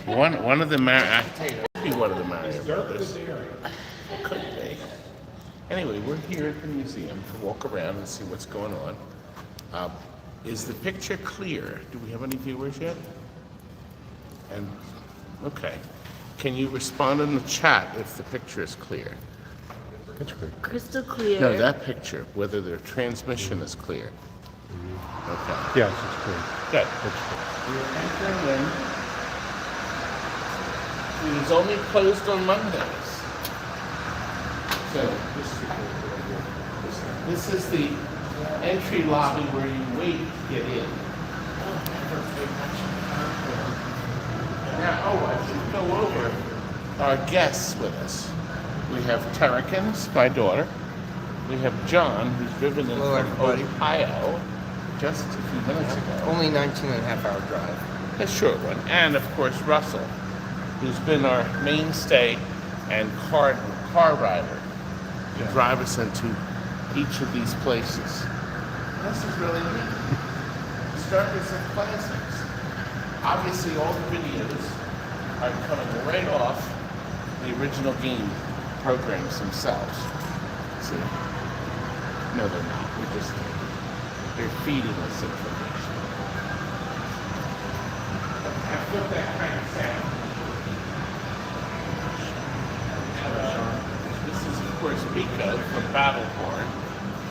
One of the Mario. Be one of the Mario Brothers. Could be. Anyway, we're here at the museum to walk around and see what's going on. Is the picture clear? Do we have any viewers yet? And okay, can you respond in the chat if the picture is clear? Crystal clear. No, that picture, whether the transmission is clear. Okay. Yes, it's clear. Good. It's clear. We're entering in. It is only closed on Mondays. So this is the entry lobby where you wait to get in. Now, I should go over our guests with us. We have Terrikins, my daughter. We have John, who's driven in from Ohio just a few minutes ago. Only 19.5-hour drive. A short one. And, of course, Russell, who's been our mainstay and car rider to drive us into each of these places. This is really neat. Start with some classics. Obviously, all the videos are coming right off the original game programs themselves. See? No, they're not. They're feeding us information. I've got that kind of sound. This is, of course, Pico from Battleborn.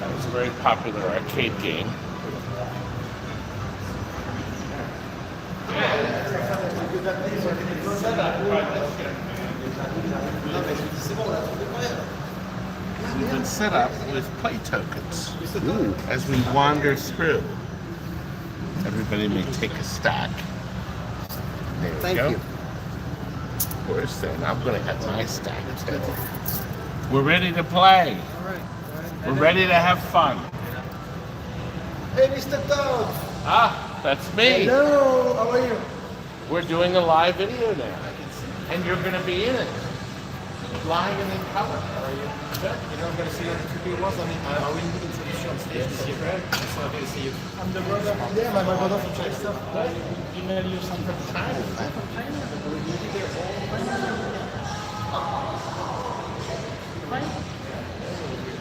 That was a very popular arcade game. We've been set up with play tokens as we wander through. Everybody may take a stack. There we Thank go. you. Of course, then I'm going to have my stack too. We're ready to play. We're ready to have fun. Hey, Mr. Toad! Ah, that's me. Hello, how are you? We're doing a live video now. And you're going to be in it. Live and in color. How are you? Good. You know, I'm going to see what the people was. I mean, are we introduce you on stage this year, right? So I'm going to see you. I'm the brother. Yeah, my brother from Chester. Email you some from China. We're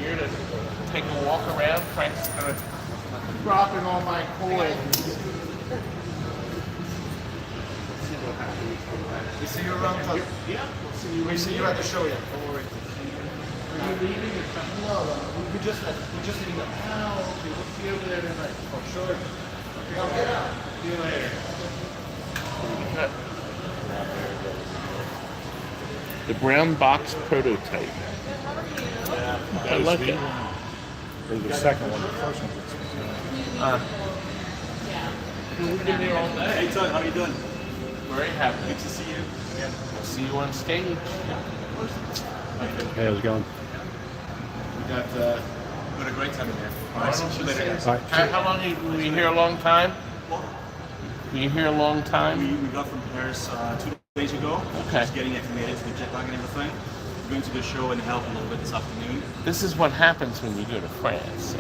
here to take a walk around. Frank's going to drop in all my coins. We see you around town. Yeah. We see you at the show, yeah. Don't worry. Are you leaving or something? No, we just leaving now. Oh, okay. We'll see you over there tonight. For sure. See you later. The brown box prototype. I like it. There's the second one. The first one. We've been here all day. Hey, Todd, how you doing? Very happy. Good to see you. Yeah. We'll see you on stage. Hey, how's it going? We got We had a great time in here. All right, see you later, guys. All right. How long were you here? A long time? Were you here a long time? We got from Paris 2 days ago. Okay. Just getting acclimated to the jet lag and everything. We're going to the show and help a little bit this afternoon. This is what happens when you go to France.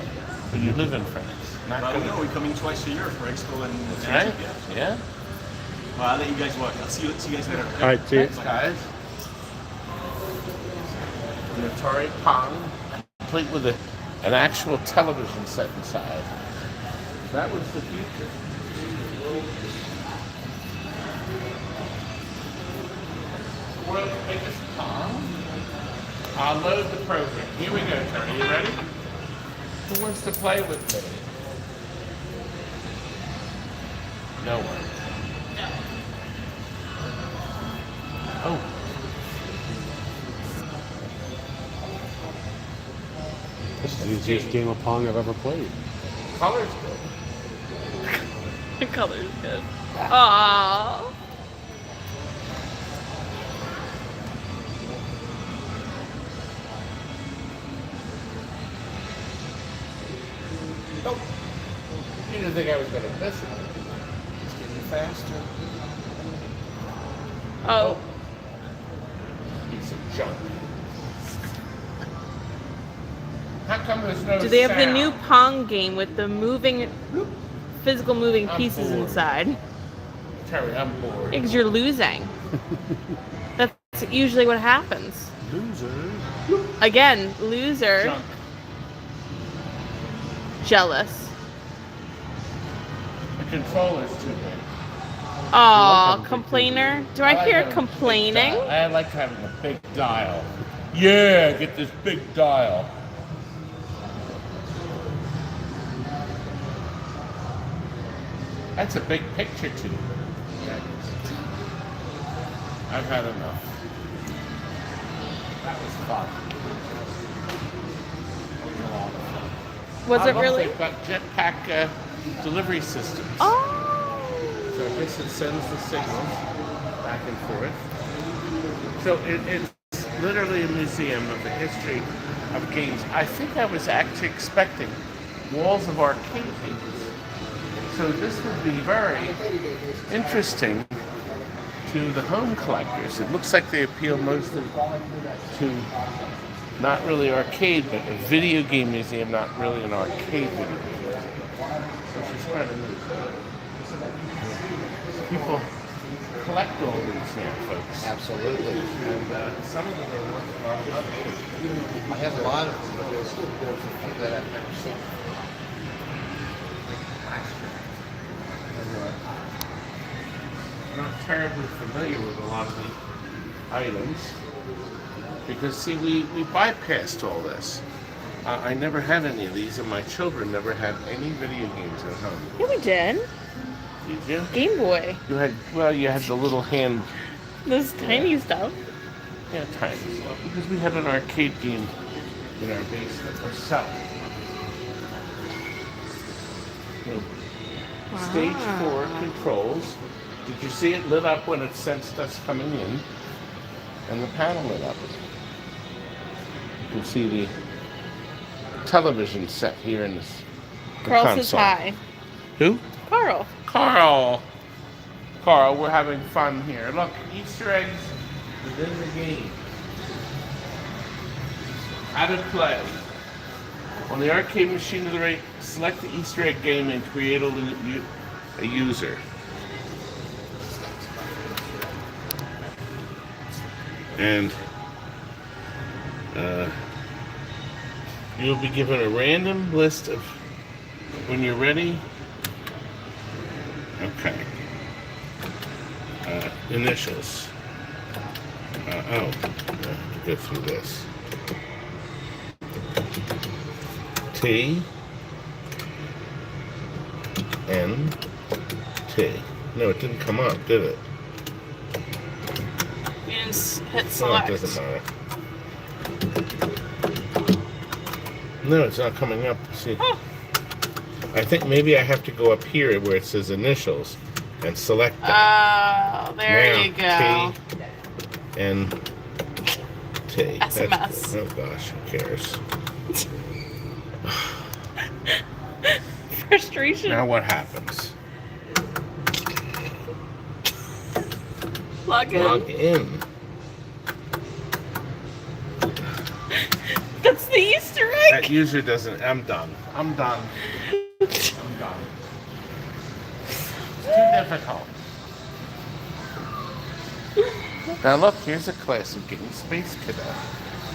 When you live in France. Not But going we know we're coming twice a year for Expo and That's right. Yeah. Well, I'll let you guys work. I'll see you guys later. All right, see you. Thanks, guys. An Atari Pong, complete with an actual television set inside. That was the future. World's biggest Pong. I'll load the program. Here we go, Terry. You ready? Who wants to play with me? No one. Oh. This is the easiest game of Pong I've ever played. Color's good. The color's good. Aww. Oh. You didn't think I was going to miss it. It's getting faster. Oh. Piece of junk. How come there's no Do they have the sound? new Pong game with the physical moving I'm pieces bored. inside? Terry, I'm bored. Because you're losing. That's usually what happens. Loser. Again, loser. Junk. Jealous. The controller's too big. Aw, complainer. Do I like hear having a big complaining? dial. I like having a big dial. Yeah, get this big dial. That's a big picture too. I've had enough. That was fun. Was I it love really? They've got jetpack delivery systems. Oh. So I guess it sends the signals back and forth. So it's literally a museum of the history of games. I think I was actually expecting walls of arcade games. So this would be very interesting to the home collectors. It looks like they appeal mostly to not really arcade, but a video game museum, not really an arcade video game museum. Which is kind of neat. People collect all these now, folks. Absolutely. And some of them are worth a lot of money. I have a lot of them that I've never seen. I'm not terribly familiar with a lot of the items because, see, we bypassed all this. I never had any of these, and my children never had any video games at home. Yeah, we did. Did you? Game Boy. You had, well, you had the little hand, This tiny stuff. yeah, tiny stuff, because we had an arcade game in our basement ourselves. Stage 4 controls. Did you see it lit up when it sensed us coming in? And the panel lit up. You can see the television set here in this the Carl says console. hi. Who? Carl. Carl. Carl, we're having fun here. Look, Easter eggs within the game. How to play. On the arcade machine to the right, select the Easter egg game and create a user. And you'll be given a random list of, when you're ready, okay, initials. I have to go through this. T, N, T. No, it didn't come up, did it? You just hit No, select. it doesn't matter. No, it's not coming up. See, I think maybe I have to go up here where it says initials and select that. Oh, there you go. T, N, T. SMS. Oh gosh, who cares? Frustration. Now what happens? Log in. Log in. That's the Easter egg. That user doesn't. I'm done. I'm done. I'm done. It's too difficult. Now look, here's a classic game, Space Cadet.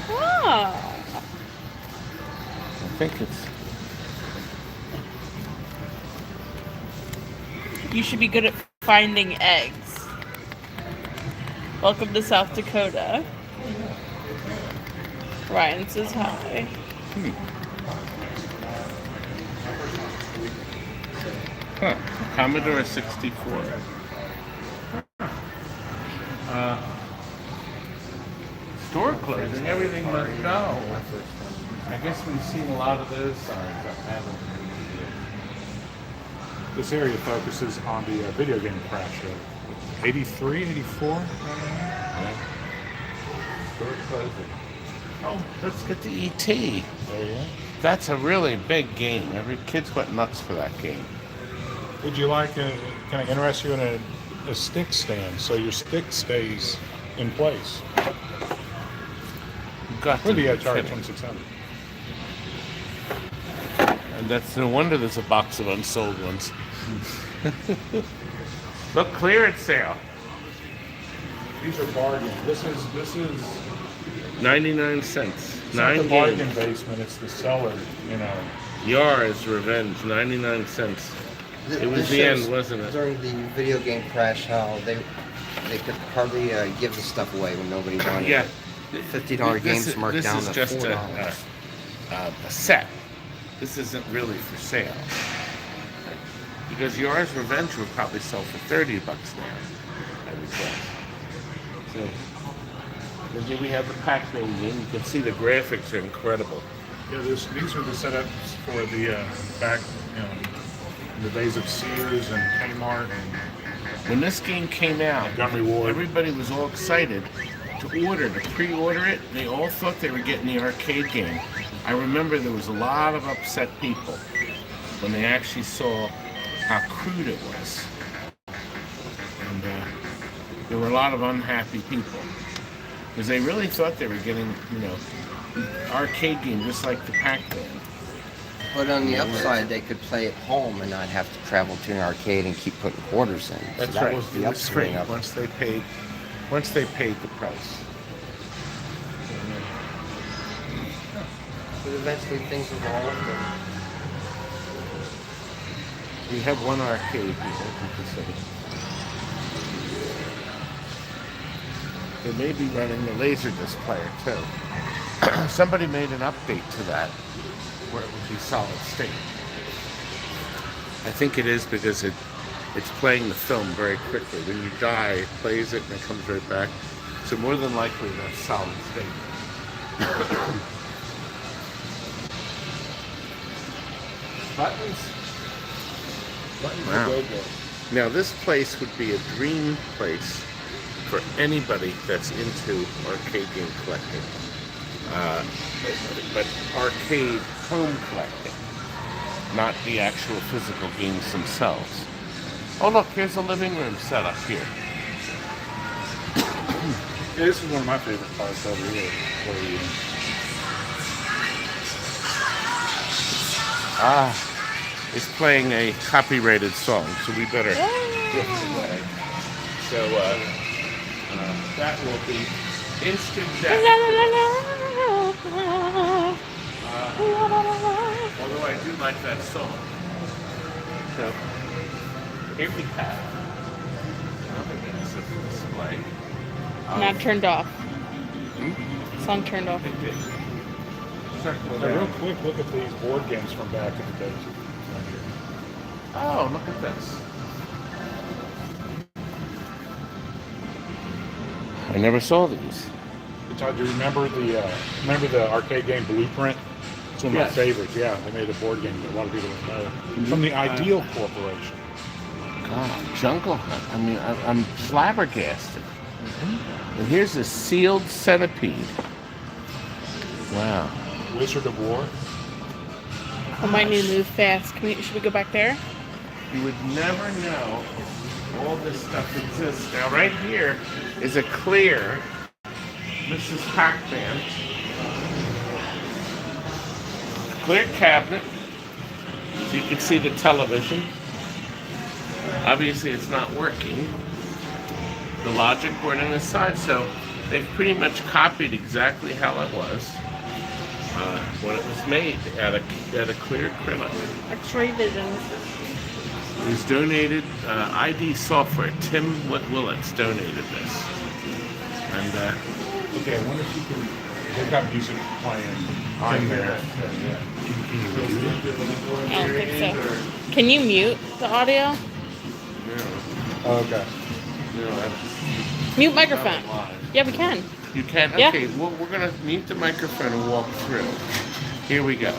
Oh. I think it's. You should be good at finding eggs. Welcome to South Dakota. Ryan says hi. Huh. Commodore 64. Store closing, everything must go. I guess we've seen a lot of those signs up, haven't we? This area focuses on the video game crash of 83, 84. Store closing. Oh, let's get the ET. That's a really big game. Every kid's went nuts for that game. Would you like, can I interest you in a stick stand so your stick stays in place? Got For to the be Atari kidding. 2600. And that's no wonder there's a box of unsold ones. Look, clearance sale. These are bargains. This is 99 cents. it's not 9 the bargain games. basement. It's the seller. You know. Yar's Revenge, 99 cents. It was This the shows end, wasn't it? During the video game crash, how they could hardly give the stuff away when nobody wanted Yeah. it. $50 games marked this down is to just $4. a set. This isn't really for sale. Because Yar's Revenge would probably sell for $30 now, I would guess. So, and here we have the Pac-Man game. You can see the graphics are incredible. Yeah, these are the setups for the back, in the days of Sears and Kmart and When this game came out, Gun Reward. everybody was all excited to pre-order it. They all thought they were getting the arcade game. I remember there was a lot of upset people when they actually saw how crude it was. And there were a lot of unhappy people because they really thought they were getting, arcade game just like the Pac-Man. But on the upside, they could play at home and not have to travel to an arcade and keep putting quarters in. That's that right. was the It was free upswing of it. once they paid the price. But eventually things evolved. We have one arcade here, you can see. They may be running the LaserDisc player too. Somebody made an update to that where it would be solid state. I think it is because it's playing the film very quickly. When you die, it plays it and it comes right back. So more than likely that's solid state. Buttons. Wow. Now this place would be a dream place for anybody that's into arcade game collecting. But arcade home collecting, not the actual physical games themselves. Oh look, here's a living room set up here. Yeah, this is one of my favorite parts over here. It's playing a copyrighted song, so we better drift away. So that will be instant death. Although I do like that song. So here we have another innocent display. Not turned off. Song turned off. Circle Now, real around. quick, look at these board games from back in the day. Oh, look at this. I never saw these. Do you remember the arcade game Blueprint? It's one of Yes. my favorites. Yeah, they made a board game that a lot of people don't know. From the Ideal Corporation. God, Jungle Hunt. I mean, I'm flabbergasted. And here's a sealed centipede. Wow. Wizard of War. I might need to move fast. Should we go back there? You would never know all this stuff exists. Now, right here is a clear Mrs. Pac-Man. Clear cabinet. So you can see the television. Obviously, it's not working. The logic board on the side. So they've pretty much copied exactly how it was when it was made at a clear acrylic. X-ray vision. It was donated, ID Software, Tim Willits donated this. And Okay, I wonder if you can. They've got music playing in there. I don't think so. Can you mute the audio? Oh, okay. Mute microphone. Yeah, we can. You can? Yeah. Okay, well, we're going to mute the microphone and walk through. Here we go.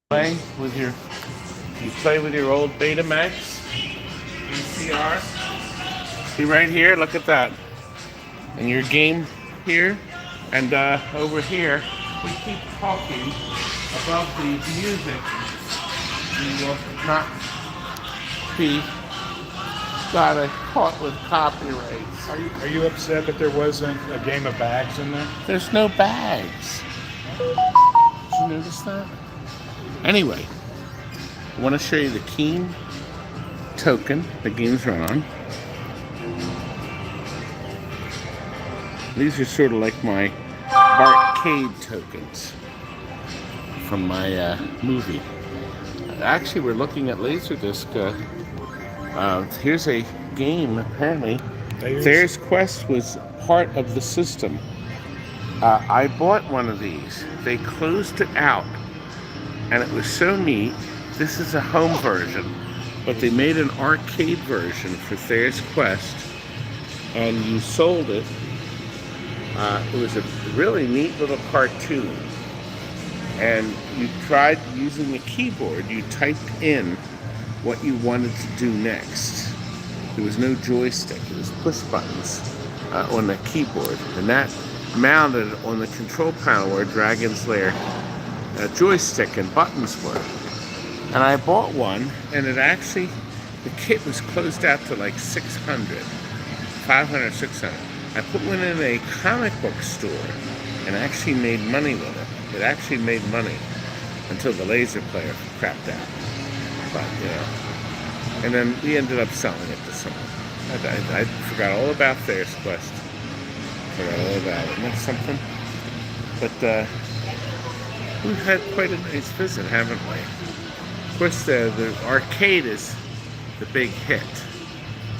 Play with your, you play with your old Betamax VCR. See right here, look at that. And your game here, and over here, we keep talking above the music. You will not be caught with copyrights. Are you upset that there wasn't a game of bags in there? There's no bags. Did you notice that? Anyway, I want to show you the Keen token the games run on. These are sort of like my arcade tokens from my movie. Actually, we're looking at LaserDisc. Here's a game, apparently. Thayer's Quest was part of the system. I bought one of these. They closed it out, and it was so neat. This is a home version, but they made an arcade version for Thayer's Quest, and you sold it. It was a really neat little cartoon, and you tried using the keyboard. You typed in what you wanted to do next. There was no joystick. It was push buttons on the keyboard, and that mounted on the control panel where Dragon's Lair joystick and buttons were. And I bought one, and it actually, the kit was closed out to like 500, 600. I put one in a comic book store and actually made money with it. It actually made money until the laser player crapped out. But, you know. And then we ended up selling it to someone. I forgot all about Thayer's Quest. Forgot all about it. Isn't that something? But we've had quite a nice visit, haven't we? Of course, the arcade is the big hit.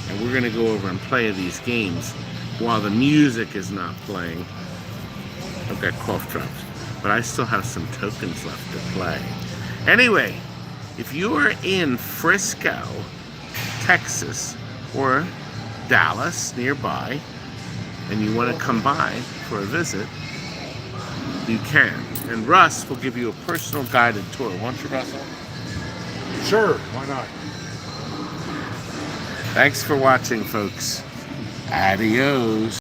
And we're going to go over and play these games while the music is not playing. I've got cough drops, but I still have some tokens left to play. Anyway, if you are in Frisco, Texas, or Dallas nearby, and you want to come by for a visit, you can. And Russ will give you a personal guided tour. Won't you, Russell? Sure, why not? Thanks for watching, folks. Adios.